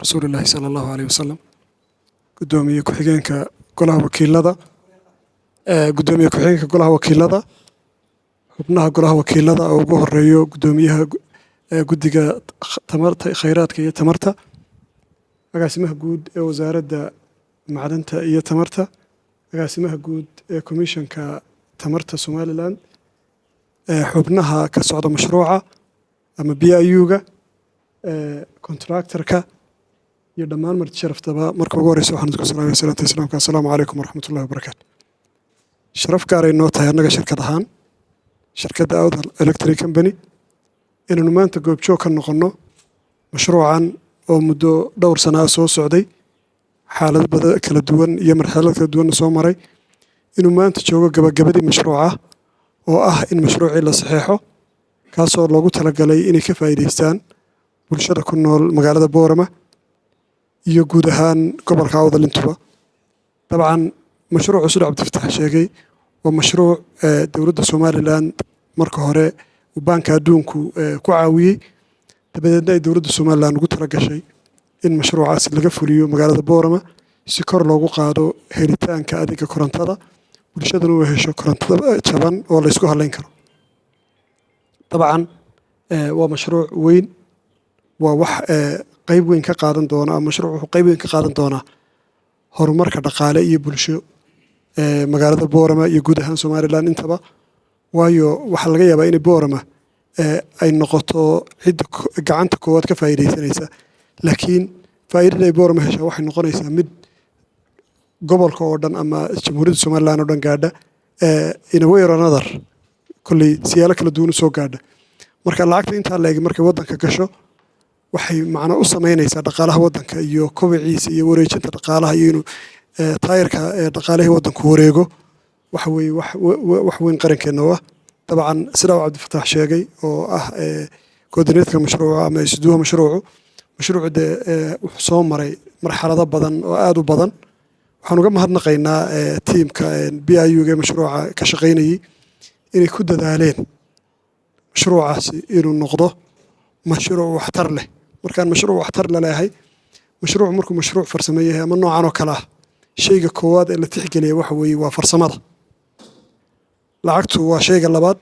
رسول الله صلى الله عليه وسلم قدومي كحجينك كلها وكيلة قدومي كحجينك كلها وكيلة xubnaha golaha wakiilada oo ugu horeeyo gudoomiyaha guddiga tamarta kheyraadka iyo tamarta agaasimaha guud ee wasaaradda macdanta iyo tamarta agaasimaha guud ee komishanka tamarta Somaliland xubnaha ka socda mashruuca ama BIU-ga contractor-ka iyo dhammaan marti sharaftaba marka ugu horeysa waxaan isku salaamayaa assalaamu calaykum waraxmatullaahi wabarakaatu sharaf gaar ah inoo tahay annaga shirkad ahaan shirkadda Awdal Electric Company inaynu maanta goobjoog ka noqono mashruucan oo muddo dhowr sano soo socday xaalad badan kala duwan iyo marxalad kala duwan soo maray inuu maanta joogo gabagabadii mashruuca oo ah in mashruucii la saxeexo kaasoo loogu talagalay inay ka faa'iideystaan bulshada ku nool magaalada Boorama iyo guud ahaan gobolka Awdal intuba dabcan mashruucu sida Cabdifataax sheegay waa mashruuc dowladda Somaliland marka hore uu banka adduunku ku caawiyay dabadeedna ay dowladda Somaliland ugu talagashay in mashruucaas laga fuliyo magaalada Boorama si kor loogu qaado helitaanka adeegga korontada bulshaduna u hesho korontada jaban oo la isku halayn karo dabcan waa mashruuc weyn waa wax qayb weyn ka qaadan doona mashruuc wuxuu qayb weyn ka qaadan doona horumarka dhaqaale iyo bulsho magaalada Boorama iyo guud ahaan Somaliland intaba waayo waxa laga yaabaa in Boorama ay noqoto cid gacanta koowaad ka faa'iideysanaysa laakiin faa'iidada ay Boorama hesha waxay noqonaysaa mid gobolka oo dhan ama jamhuuriyadda Somaliland oo dhan gaadha in a way or another kulli siyaalo kala duwan soo gaadha marka lacagta inta la eeg markay wadanka gasho waxay macna u sameynaysaa dhaqaalaha wadanka iyo kobiciisa iyo wareejinta dhaqaalaha iyo inuu taayirka dhaqaalaha wadanku wareego waxa weeye wax weyn qarankeena waa dabcan sida Cabdifataax sheegay oo ah coordinator mashruuca ama isduuha mashruucu wuxuu soo maray marxalado badan oo aad u badan waxaan uga mahadnaqaynaa tiimka BIU-ga mashruuca ka shaqeynayay inay ku dadaaleen mashruucaasi inuu noqdo mashruuc waxtar leh markaan mashruuc waxtar leeyahay mashruuc markuu mashruuc farsamo yahay ama noocan oo kale ah shayga koowaad ee la tixgeliyo waxa weeye waa farsamada lacagtu waa shayga labaad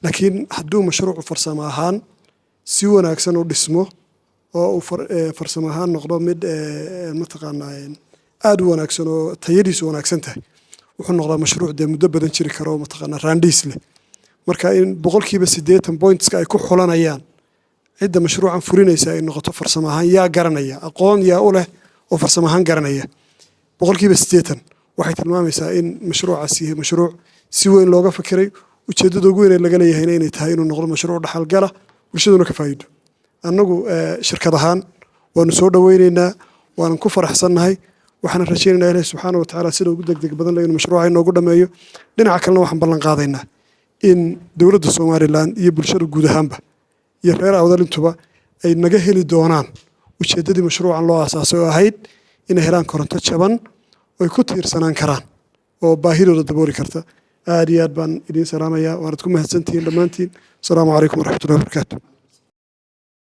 laakiin hadduu mashruucu farsamo ahaan si wanaagsan u dhismo oo uu farsamo ahaan noqdo mid mataqaanaa aad u wanaagsan oo tayadiisu wanaagsan tahay wuxuu noqdaa mashruuc dee muddo badan jiri karo mataqaanaa raandhiis leh marka in 80% pointska ay ku xulanayaan cidda mashruucan fulinaysa ay noqoto farsamo ahaan yaa garanaya aqoon yaa u leh oo farsamo ahaan garanaya 80% waxay tilmaamaysaa in mashruucaasi yahay mashruuc si weyn looga fakiray ujeedada ugu weyn ee laga leeyahay inay tahay inuu noqdo mashruuc dhaxal gala bulshaduna ka faa'iido annagu shirkad ahaan waanu soo dhaweynaynaa waanu ku faraxsannahay waxaan rajaynaynaa Ilaahay subxaanahu wa ta'aala sida ugu degdeg badan inuu mashruuca inoogu dhameeyo dhinaca kalena waxaan ballan qaadaynaa in dowladda Somaliland iyo bulshada guud ahaanba iyo reer Awdal intuba ay naga heli doonaan ujeedadii mashruucan loo aasaasay oo ahayd inay helaan koronto jaban oo ay ku tiirsanaan karaan oo baahidooda dabooli karta aad iyo aad baan idin salaamayaa waanad ku mahadsantihiin dhammaantiin assalaamu calaykum waraxmatullaahi wabarakaatu